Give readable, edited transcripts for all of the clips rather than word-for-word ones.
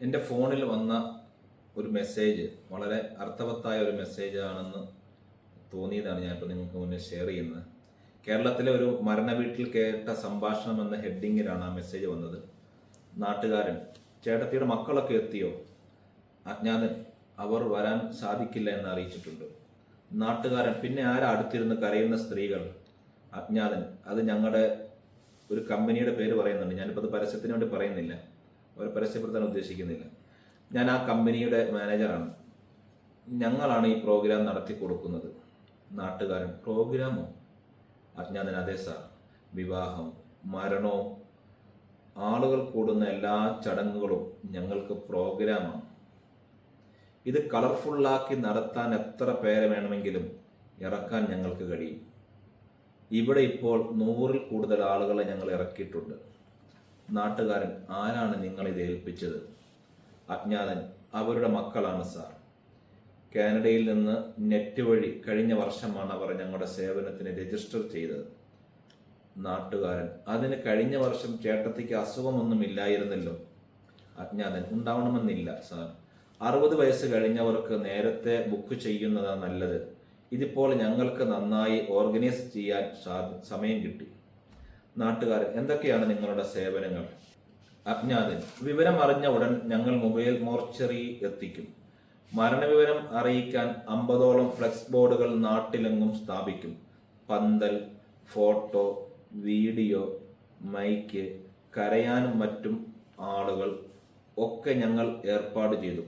എൻ്റെ ഫോണിൽ വന്ന ഒരു മെസ്സേജ് വളരെ അർത്ഥവത്തായ ഒരു മെസ്സേജ് ആണെന്ന് തോന്നിയതാണ് ഞാനിപ്പോൾ നിങ്ങൾക്ക് മുന്നേ ഷെയർ ചെയ്യുന്നത്. കേരളത്തിലെ ഒരു മരണ വീട്ടിൽ കേട്ട സംഭാഷണം എന്ന ഹെഡിങ്ങിലാണ് ആ മെസ്സേജ് വന്നത്. നാട്ടുകാരൻ: ചേട്ടത്തിയുടെ മക്കളൊക്കെ എത്തിയോ? അജ്ഞാതൻ: അവർ വരാൻ സാധിക്കില്ല എന്ന് അറിയിച്ചിട്ടുണ്ട്. നാട്ടുകാരൻ: പിന്നെ ആരാ അടുത്തിരുന്ന് കരയുന്ന സ്ത്രീകൾ? അജ്ഞാതൻ: അത് ഞങ്ങളുടെ ഒരു കമ്പനിയുടെ പേര് പറയുന്നുണ്ട്, ഞാനിപ്പോൾ അത് പരസ്യത്തിന് വേണ്ടി പറയുന്നില്ല, അവർ പരസ്യപ്പെടുത്താൻ ഉദ്ദേശിക്കുന്നില്ല. ഞാൻ ആ കമ്പനിയുടെ മാനേജറാണ്. ഞങ്ങളാണ് ഈ പ്രോഗ്രാം നടത്തി കൊടുക്കുന്നത്. നാട്ടുകാരൻ: പ്രോഗ്രാമോ? അജ്ഞാതൻ: അതെ സാർ, വിവാഹം, മരണവും ആളുകൾ കൂടുന്ന എല്ലാ ചടങ്ങുകളും ഞങ്ങൾക്ക് പ്രോഗ്രാമാണ്. ഇത് കളർഫുള്ളാക്കി നടത്താൻ എത്ര പേരെ വേണമെങ്കിലും ഇറക്കാൻ ഞങ്ങൾക്ക് കഴിയും. ഇവിടെ ഇപ്പോൾ 100-ൽ കൂടുതൽ ആളുകളെ ഞങ്ങൾ ഇറക്കിയിട്ടുണ്ട്. നാട്ടുകാരൻ: ആരാണ് നിങ്ങളിത് ഏൽപ്പിച്ചത്? അജ്ഞാതൻ: അവരുടെ മക്കളാണ് സാർ. കാനഡയിൽ നിന്ന് നെറ്റ് വഴി കഴിഞ്ഞ വർഷമാണ് അവർ ഞങ്ങളുടെ സേവനത്തിന് രജിസ്റ്റർ ചെയ്തത്. നാട്ടുകാരൻ: അതിന് കഴിഞ്ഞ വർഷം ചേട്ടത്തിക്ക് അസുഖമൊന്നും ഇല്ലായിരുന്നല്ലോ? അജ്ഞാതൻ: ഉണ്ടാവണമെന്നില്ല സാർ. 60 വയസ്സ് കഴിഞ്ഞവർക്ക് നേരത്തെ ബുക്ക് ചെയ്യുന്നതാണ് നല്ലത്. ഇതിപ്പോൾ ഞങ്ങൾക്ക് നന്നായി ഓർഗനൈസ് ചെയ്യാൻ സമയം കിട്ടി. നാട്ടുകാരൻ: എന്തൊക്കെയാണ് നിങ്ങളുടെ സേവനങ്ങൾ? അജ്ഞാതൻ: വിവരം അറിഞ്ഞ ഉടൻ ഞങ്ങൾ മൊബൈൽ മോർച്ചറി എത്തിക്കും. മരണവിവരം അറിയിക്കാൻ 50ഓളം ഫ്ലെക്സ് ബോർഡുകൾ നാട്ടിലെങ്ങും സ്ഥാപിക്കും. പന്തൽ, ഫോട്ടോ, വീഡിയോ, മൈക്ക്, കരയാനും മറ്റും ആളുകൾ ഒക്കെ ഞങ്ങൾ ഏർപ്പാട് ചെയ്തു.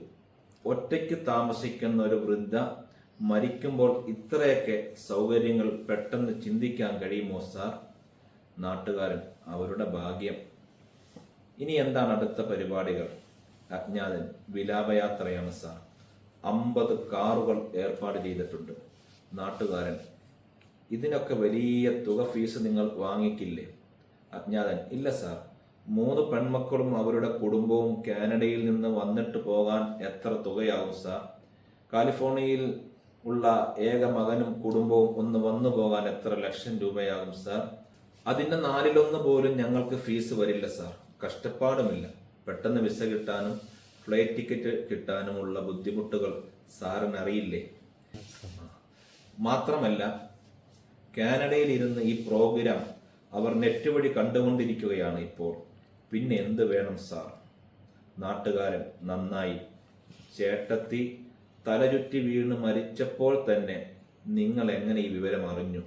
ഒറ്റയ്ക്ക് താമസിക്കുന്ന ഒരു വൃദ്ധ മരിക്കുമ്പോൾ ഇത്രയൊക്കെ സൗകര്യങ്ങൾ പെട്ടെന്ന് ചിന്തിക്കാൻ കഴിയുമോ സാർ? നാട്ടുകാരൻ: അവരുടെ ഭാഗ്യം. ഇനി എന്താണ് അടുത്ത പരിപാടികൾ? അജ്ഞാതൻ: വിലാപയാത്രയാണ് സാർ. 50 കാറുകൾ ഏർപ്പാട് ചെയ്തിട്ടുണ്ട്. നാട്ടുകാരൻ: ഇതിനൊക്കെ വലിയ തുക ഫീസ് നിങ്ങൾ വാങ്ങിക്കില്ലേ? അജ്ഞാതൻ: ഇല്ല സാർ. 3 പെൺമക്കളും അവരുടെ കുടുംബവും കാനഡയിൽ നിന്ന് വന്നിട്ട് പോകാൻ എത്ര തുകയാകും സാർ? കാലിഫോർണിയയിൽ ഉള്ള ഏക മകനും കുടുംബവും ഒന്ന് വന്നു പോകാൻ എത്ര ലക്ഷം രൂപയാകും സാർ? അതിന്റെ 4/1 പോലും ഞങ്ങൾക്ക് ഫീസ് വരില്ല സാർ. കഷ്ടപ്പാടുമില്ല. പെട്ടെന്ന് വിസ കിട്ടാനും ഫ്ലൈറ്റ് ടിക്കറ്റ് കിട്ടാനുമുള്ള ബുദ്ധിമുട്ടുകൾ സാറിന് അറിയില്ലേ? മാത്രമല്ല, കാനഡയിൽ ഇരുന്ന് ഈ പ്രോഗ്രാം അവർ നെറ്റ് വഴി കണ്ടുകൊണ്ടിരിക്കുകയാണ് ഇപ്പോൾ. പിന്നെ എന്ത് വേണം സാർ? നാട്ടുകാരൻ: നന്നായി. ചേട്ടത്തി തലചുറ്റി വീണ് മരിച്ചപ്പോൾ തന്നെ നിങ്ങൾ എങ്ങനെ ഈ വിവരം അറിഞ്ഞു?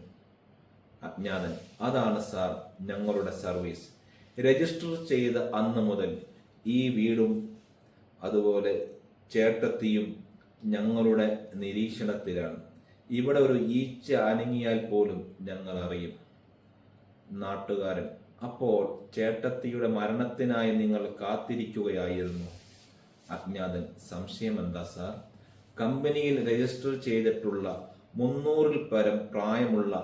അജ്ഞാതൻ: അതാണ് സാർ ഞങ്ങളുടെ സർവീസ്. രജിസ്റ്റർ ചെയ്ത അന്ന് മുതൽ ഈ വീടും അതുപോലെ ചേട്ടത്തിയും ഞങ്ങളുടെ നിരീക്ഷണത്തിലാണ്. ഇവിടെ ഒരു ഈച്ച അനങ്ങിയാൽ പോലും ഞങ്ങൾ അറിയും. നാട്ടുകാരൻ: അപ്പോൾ ചേട്ടത്തിയുടെ മരണത്തിനായി നിങ്ങൾ കാത്തിരിക്കുകയായിരുന്നു? അജ്ഞാതൻ: സംശയം എന്താ സാർ? കമ്പനിയിൽ രജിസ്റ്റർ ചെയ്തിട്ടുള്ള 300-ൽ പരം പ്രായമുള്ള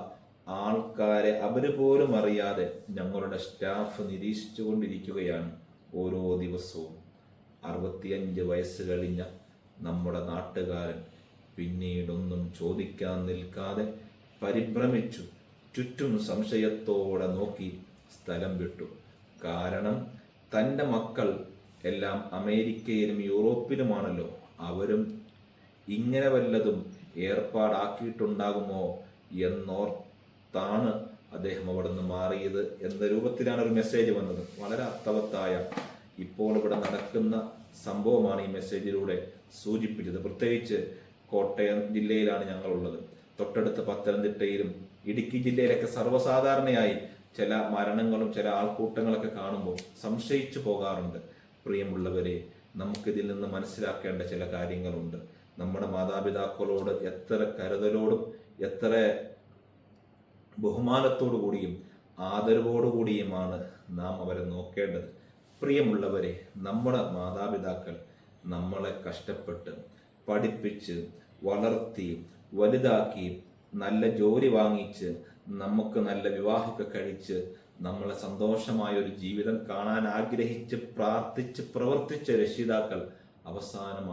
ആൾക്കാരെ അവര് പോലും അറിയാതെ ഞങ്ങളുടെ സ്റ്റാഫ് നിരീക്ഷിച്ചു കൊണ്ടിരിക്കുകയാണ് ഓരോ ദിവസവും. 65 വയസ്സ് കഴിഞ്ഞ നമ്മുടെ നാട്ടുകാരൻ പിന്നീടൊന്നും ചോദിക്കാൻ നിൽക്കാതെ പരിഭ്രമിച്ചു ചുറ്റും സംശയത്തോടെ നോക്കി സ്ഥലം വിട്ടു. കാരണം തൻ്റെ മക്കൾ എല്ലാം അമേരിക്കയിലും യൂറോപ്പിലുമാണല്ലോ. അവരും ഇങ്ങനെ വല്ലതും ഏർപ്പാടാക്കിയിട്ടുണ്ടാകുമോ എന്നോർത്താണ് അദ്ദേഹം അവിടെ നിന്ന് മാറിയത് എന്ന രൂപത്തിലാണ് ഒരു മെസ്സേജ് വന്നത്. വളരെ അർത്ഥവത്തായ, ഇപ്പോൾ ഇവിടെ നടക്കുന്ന സംഭവമാണ് ഈ മെസ്സേജിലൂടെ സൂചിപ്പിച്ചത്. പ്രത്യേകിച്ച് കോട്ടയം ജില്ലയിലാണ് ഞങ്ങളുള്ളത്. തൊട്ടടുത്ത പത്തനംതിട്ടയിലും ഇടുക്കി ജില്ലയിലൊക്കെ സർവ്വസാധാരണയായി ചില മരണങ്ങളും ചില ആൾക്കൂട്ടങ്ങളൊക്കെ കാണുമ്പോൾ സംശയിച്ചു പോകാറുണ്ട്. പ്രിയമുള്ളവരെ, നമുക്കിതിൽ നിന്ന് മനസ്സിലാക്കേണ്ട ചില കാര്യങ്ങളുണ്ട്. നമ്മുടെ മാതാപിതാക്കളോട് എത്ര കരുതലോടും എത്ര ബഹുമാനത്തോടു കൂടിയും ആദരവോടുകൂടിയുമാണ് നാം അവരെ നോക്കേണ്ടത്. പ്രിയമുള്ളവരെ, നമ്മുടെ മാതാപിതാക്കൾ നമ്മളെ കഷ്ടപ്പെട്ട് പഠിപ്പിച്ച് വളർത്തി വലുതാക്കി നല്ല ജോലി വാങ്ങിച്ച് നമുക്ക് നല്ല വിവാഹമൊക്കെ കഴിച്ച് നമ്മളെ സന്തോഷമായ ഒരു ജീവിതം കാണാൻ ആഗ്രഹിച്ച് പ്രാർത്ഥിച്ച് പ്രവർത്തിച്ച രക്ഷിതാക്കൾ അവസാനം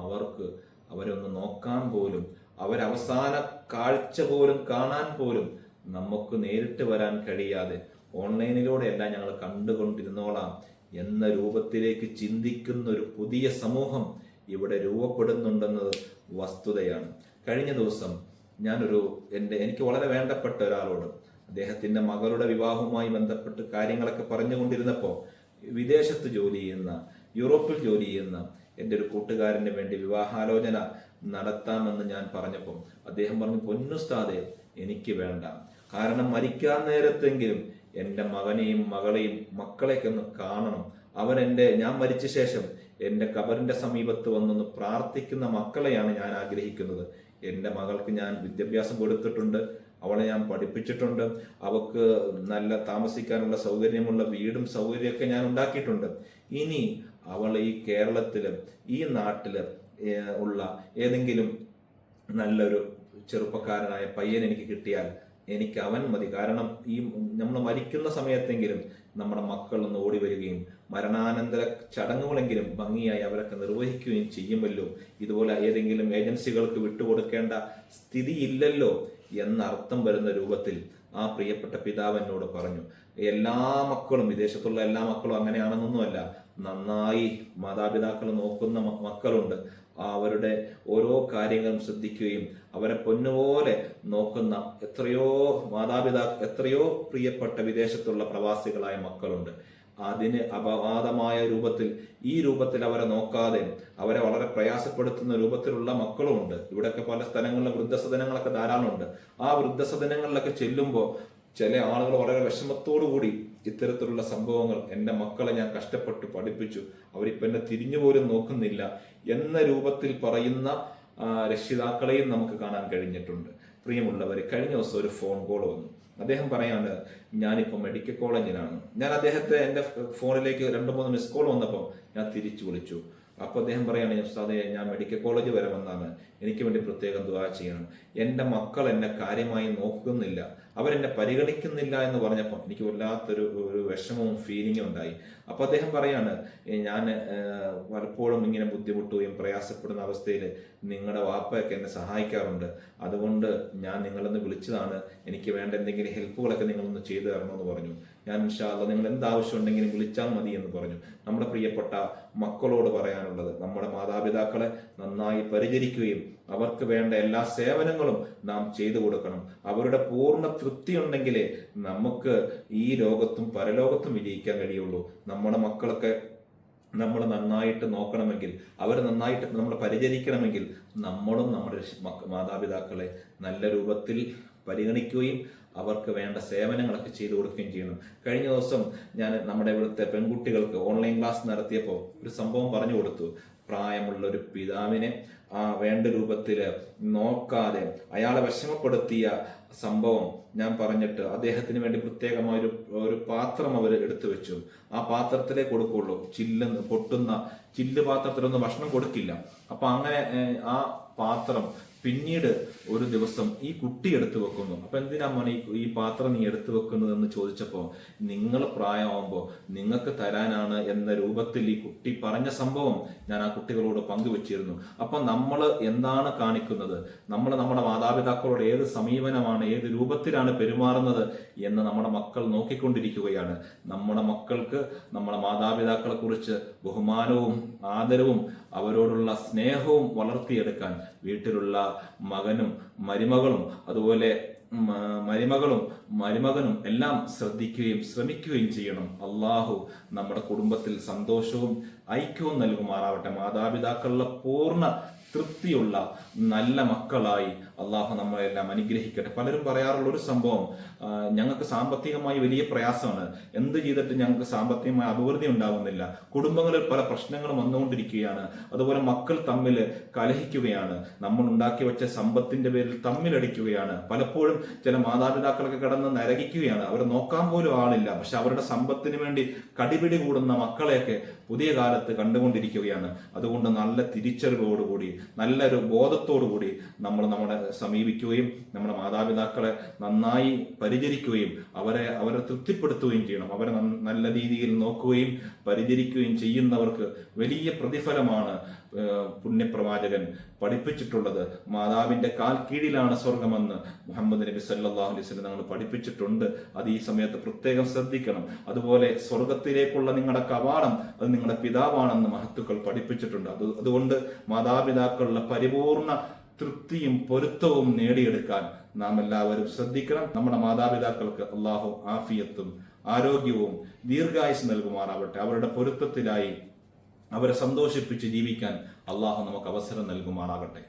അവരെ ഒന്ന് നോക്കാൻ പോലും, അവരവസാന കാഴ്ച പോലും കാണാൻ പോലും നമുക്ക് നേരിട്ട് വരാൻ കഴിയാതെ ഓൺലൈനിലൂടെ എല്ലാം ഞങ്ങൾ കണ്ടുകൊണ്ടിരുന്നോളാം എന്ന രൂപത്തിലേക്ക് ചിന്തിക്കുന്ന ഒരു പുതിയ സമൂഹം ഇവിടെ രൂപപ്പെടുന്നുണ്ടെന്നത് വസ്തുതയാണ്. കഴിഞ്ഞ ദിവസം എനിക്ക് വളരെ വേണ്ടപ്പെട്ട ഒരാളോട് അദ്ദേഹത്തിന്റെ മകളുടെ വിവാഹവുമായി ബന്ധപ്പെട്ട് കാര്യങ്ങളൊക്കെ പറഞ്ഞുകൊണ്ടിരുന്നപ്പോൾ വിദേശത്ത് ജോലി ചെയ്യുന്ന, യൂറോപ്പിൽ ജോലി ചെയ്യുന്ന എൻ്റെ ഒരു കൂട്ടുകാരന് വേണ്ടി വിവാഹാലോചന നടത്താമെന്ന് ഞാൻ പറഞ്ഞപ്പോൾ അദ്ദേഹം പറഞ്ഞു, പൊന്നുസ്താദെ എനിക്ക് വേണ്ട, കാരണം മരിക്കാൻ നേരത്തെങ്കിലും എൻ്റെ മകനെയും മകളെയും മക്കളെയൊക്കെ ഒന്ന് കാണണം. ഞാൻ മരിച്ച ശേഷം എൻ്റെ കബറിന്റെ സമീപത്ത് വന്നൊന്ന് പ്രാർത്ഥിക്കുന്ന മക്കളെയാണ് ഞാൻ ആഗ്രഹിക്കുന്നത്. എൻ്റെ മകൾക്ക് ഞാൻ വിദ്യാഭ്യാസം കൊടുത്തിട്ടുണ്ട്, അവളെ ഞാൻ പഠിപ്പിച്ചിട്ടുണ്ട്, അവൾക്ക് നല്ല താമസിക്കാനുള്ള സൗകര്യമുള്ള വീടും സൗകര്യമൊക്കെ ഞാൻ ഉണ്ടാക്കിയിട്ടുണ്ട്. ഇനി അവൾ ഈ കേരളത്തില് ഈ നാട്ടില് ഉള്ള ഏതെങ്കിലും നല്ലൊരു ചെറുപ്പക്കാരനായ പയ്യൻ എനിക്ക് കിട്ടിയാൽ എനിക്ക് അവൻ മതി. കാരണം ഈ നമ്മൾ മരിക്കുന്ന സമയത്തെങ്കിലും നമ്മുടെ മക്കളൊന്ന് ഓടി വരികയും മരണാനന്തര ചടങ്ങുകളെങ്കിലും ഭംഗിയായി അവരൊക്കെ നിർവഹിക്കുകയും ചെയ്യുമല്ലോ. ഇതുപോലെ ഏതെങ്കിലും ഏജൻസികൾക്ക് വിട്ടുകൊടുക്കേണ്ട സ്ഥിതിയില്ലല്ലോ എന്നർത്ഥം വരുന്ന രൂപത്തിൽ ആ പ്രിയപ്പെട്ട പിതാവ് എന്നോട് പറഞ്ഞു. എല്ലാ മക്കളും, വിദേശത്തുള്ള എല്ലാ മക്കളും അങ്ങനെയാണെന്നൊന്നുമല്ല, നന്നായി മാതാപിതാക്കൾ നോക്കുന്ന മക്കളുണ്ട്. അവരുടെ ഓരോ കാര്യങ്ങളും ശ്രദ്ധിക്കുകയും അവരെ പൊന്നുപോലെ നോക്കുന്ന എത്രയോ പ്രിയപ്പെട്ട വിദേശത്തുള്ള പ്രവാസികളായ മക്കളുണ്ട്. അതിന് അപവാദമായ ഈ രൂപത്തിൽ അവരെ നോക്കാതെ അവരെ വളരെ പ്രയാസപ്പെടുത്തുന്ന രൂപത്തിലുള്ള മക്കളുമുണ്ട്. ഇവിടെയൊക്കെ പല സ്ഥലങ്ങളിലും വൃദ്ധസദനങ്ങളൊക്കെ ധാരാളമുണ്ട്. ആ വൃദ്ധസദനങ്ങളിലൊക്കെ ചെല്ലുമ്പോൾ ചില ആളുകൾ വളരെ വിഷമത്തോടു കൂടി ഇത്തരത്തിലുള്ള സംഭവങ്ങൾ, എൻ്റെ മക്കളെ ഞാൻ കഷ്ടപ്പെട്ട് പഠിപ്പിച്ചു, അവരിപ്പോൾ എന്നെ തിരിഞ്ഞു പോലും നോക്കുന്നില്ല എന്ന രൂപത്തിൽ പറയുന്ന രക്ഷിതാക്കളെയും നമുക്ക് കാണാൻ കഴിഞ്ഞിട്ടുണ്ട്. പ്രിയമുള്ളവർ, കഴിഞ്ഞ ദിവസം ഒരു ഫോൺ കോൾ വന്നു. അദ്ദേഹം പറയാണ്, ഞാനിപ്പോൾ മെഡിക്കൽ കോളേജിലാണ്. ഞാൻ അദ്ദേഹത്തെ എൻ്റെ ഫോണിലേക്ക് 2-3 മിസ് കോൾ വന്നപ്പോൾ ഞാൻ തിരിച്ചു വിളിച്ചു. അപ്പോൾ അദ്ദേഹം പറയാണ്, ഉസ്താദേ ഞാൻ മെഡിക്കൽ കോളേജ് വരെ വന്നാണ്, എനിക്ക് വേണ്ടി പ്രത്യേകം ദുആ ചെയ്യണം. എൻ്റെ മക്കൾ എന്നെ കാര്യമായി നോക്കുന്നില്ല, അവരെന്നെ പരിഗണിക്കുന്നില്ല എന്ന് പറഞ്ഞപ്പോൾ എനിക്ക് വല്ലാത്തൊരു വിഷമവും ഫീലിങ്ങും ഉണ്ടായി. അപ്പോൾ അദ്ദേഹം പറയാണ്, ഞാൻ പലപ്പോഴും ഇങ്ങനെ ബുദ്ധിമുട്ടുകയും പ്രയാസപ്പെടുന്ന അവസ്ഥയിൽ നിങ്ങളുടെ വാപ്പയൊക്കെ എന്നെ സഹായിക്കാറുണ്ട്, അതുകൊണ്ട് ഞാൻ നിങ്ങളൊന്ന് വിളിച്ചതാണ്, എനിക്ക് വേണ്ട എന്തെങ്കിലും ഹെൽപ്പുകളൊക്കെ നിങ്ങളൊന്ന് ചെയ്തു തരണമെന്ന് പറഞ്ഞു. ഞാൻ ഇൻഷാ അല്ലാഹ് നിങ്ങൾ എന്താവശ്യം ഉണ്ടെങ്കിലും വിളിച്ചാൽ മതി എന്ന് പറഞ്ഞു. നമ്മുടെ പ്രിയപ്പെട്ട മക്കളോട് പറയാനുള്ളത്, നമ്മുടെ മാതാപിതാക്കളെ നന്നായി പരിചരിക്കുകയും അവർക്ക് വേണ്ട എല്ലാ സേവനങ്ങളും നാം ചെയ്തു കൊടുക്കണം. അവരുടെ പൂർണ്ണ തൃപ്തി ഉണ്ടെങ്കിലേ നമുക്ക് ഈ ലോകത്തും പരലോകത്തും വിജയിക്കാൻ കഴിയുള്ളൂ. നമ്മുടെ മക്കളൊക്കെ നമ്മൾ നന്നായിട്ട് നോക്കണമെങ്കിൽ, അവർ നന്നായിട്ട് നമ്മൾ പരിചരിക്കണമെങ്കിൽ നമ്മളും നമ്മുടെ മാതാപിതാക്കളെ നല്ല രൂപത്തിൽ പരിഗണിക്കുകയും അവർക്ക് വേണ്ട സേവനങ്ങളൊക്കെ ചെയ്തു കൊടുക്കുകയും ചെയ്യണം. കഴിഞ്ഞ ദിവസം ഞാൻ നമ്മുടെ ഇവിടുത്തെ പെൺകുട്ടികൾക്ക് ഓൺലൈൻ ക്ലാസ് നടത്തിയപ്പോൾ ഒരു സംഭവം പറഞ്ഞു കൊടുത്തു. പ്രായമുള്ള ഒരു പിതാവിനെ വേണ്ട രൂപത്തിൽ നോക്കാതെ അയാളെ വിഷമപ്പെടുത്തിയ സംഭവം ഞാൻ പറഞ്ഞിട്ട് അദ്ദേഹത്തിന് വേണ്ടി പ്രത്യേകമായ ഒരു പാത്രം അവർ എടുത്തു വെച്ചു. ആ പാത്രത്തിലേ കൊടുക്കുള്ളൂ, പൊട്ടുന്ന ചില്ല് പാത്രത്തിലൊന്നും ഭക്ഷണം കൊടുക്കില്ല. അപ്പൊ അങ്ങനെ ആ പാത്രം പിന്നീട് ഒരു ദിവസം ഈ കുട്ടി എടുത്തു വെക്കുന്നു. അപ്പൊ എന്തിനാ മണി ഈ പാത്രം നീ എടുത്തു വെക്കുന്നത് എന്ന് ചോദിച്ചപ്പോൾ, നിങ്ങൾ പ്രായമാകുമ്പോൾ നിങ്ങൾക്ക് തരാനാണ് എന്ന രൂപത്തിൽ ഈ കുട്ടി പറഞ്ഞ സംഭവം ഞാൻ ആ കുട്ടികളോട് പങ്കുവെച്ചിരുന്നു. അപ്പൊ നമ്മൾ എന്താണ് കാണിക്കുന്നത്, നമ്മൾ നമ്മുടെ മാതാപിതാക്കളോട് ഏത് സമീപനമാണ്, ഏത് രൂപത്തിലാണ് പെരുമാറുന്നത് എന്ന് നമ്മുടെ മക്കൾ നോക്കിക്കൊണ്ടിരിക്കുകയാണ്. നമ്മുടെ മക്കൾക്ക് നമ്മുടെ മാതാപിതാക്കളെ കുറിച്ച് ബഹുമാനവും ആദരവും അവരോടുള്ള സ്നേഹവും വളർത്തിയെടുക്കാൻ വീട്ടിലുള്ള മകനും മരുമകളും അതുപോലെ മരുമകനും എല്ലാം ശ്രമിക്കുകയും ചെയ്യണം. അള്ളാഹു നമ്മുടെ കുടുംബത്തിൽ സന്തോഷവും ഐക്യവും നൽകുമാറാവട്ടെ. മാതാപിതാക്കളുടെ പൂർണ്ണ തൃപ്തിയുള്ള നല്ല മക്കളായി അള്ളാഹു നമ്മളെല്ലാം അനുഗ്രഹിക്കട്ടെ. പലരും പറയാറുള്ള ഒരു സംഭവം, ഞങ്ങൾക്ക് സാമ്പത്തികമായി വലിയ പ്രയാസമാണ്, എന്ത് ചെയ്തിട്ട് ഞങ്ങൾക്ക് സാമ്പത്തികമായ അഭിവൃദ്ധി ഉണ്ടാകുന്നില്ല, കുടുംബങ്ങളിൽ പല പ്രശ്നങ്ങളും വന്നുകൊണ്ടിരിക്കുകയാണ്, അതുപോലെ മക്കൾ തമ്മിൽ കലഹിക്കുകയാണ്, നമ്മൾ ഉണ്ടാക്കി വെച്ച സമ്പത്തിന്റെ പേരിൽ തമ്മിലടിക്കുകയാണ്, പലപ്പോഴും ചില മാതാപിതാക്കളൊക്കെ കിടന്ന് നരകിക്കുകയാണ്, അവരെ നോക്കാൻ പോലും ആളില്ല, പക്ഷെ അവരുടെ സമ്പത്തിന് വേണ്ടി കടിപിടി കൂടുന്ന മക്കളെയൊക്കെ പുതിയ കാലത്ത് കണ്ടുകൊണ്ടിരിക്കുകയാണ്. അതുകൊണ്ട് നല്ല തിരിച്ചറിവോടുകൂടി, നല്ലൊരു ബോധത്തോടുകൂടി നമ്മൾ സമീപിക്കുകയും നമ്മുടെ മാതാപിതാക്കളെ നന്നായി പരിചരിക്കുകയും അവരെ തൃപ്തിപ്പെടുത്തുകയും ചെയ്യണം. അവരെ നല്ല രീതിയിൽ നോക്കുകയും പരിചരിക്കുകയും ചെയ്യുന്നവർക്ക് വലിയ പ്രതിഫലമാണ് പുണ്യപ്രവാചകൻ പഠിപ്പിച്ചിട്ടുള്ളത്. മാതാവിന്റെ കാൽ കീഴിലാണ് സ്വർഗമെന്ന് മുഹമ്മദ് നബി സല്ലല്ലാഹു അലൈഹി വസല്ലം ഞങ്ങൾ പഠിപ്പിച്ചിട്ടുണ്ട്. അത് ഈ സമയത്ത് പ്രത്യേകം ശ്രദ്ധിക്കണം. അതുപോലെ സ്വർഗത്തിലേക്കുള്ള നിങ്ങളുടെ കവാടം അത് നിങ്ങളുടെ പിതാവാണെന്ന് മഹത്തുക്കൾ പഠിപ്പിച്ചിട്ടുണ്ട്. അതുകൊണ്ട് മാതാപിതാക്കളുടെ പരിപൂർണ തൃപ്തിയും പൊരുത്തവും നേടിയെടുക്കാൻ നാം എല്ലാവരും ശ്രദ്ധിക്കണം. നമ്മുടെ മാതാപിതാക്കൾക്ക് അള്ളാഹു ആഫിയത്തും ആരോഗ്യവും ദീർഘായുസ് നൽകുമാറാവട്ടെ. അവരുടെ പൊരുത്തത്തിലായി അവരെ സന്തോഷിപ്പിച്ച് ജീവിക്കാൻ അള്ളാഹു നമുക്ക് അവസരം നൽകുമാറാകട്ടെ.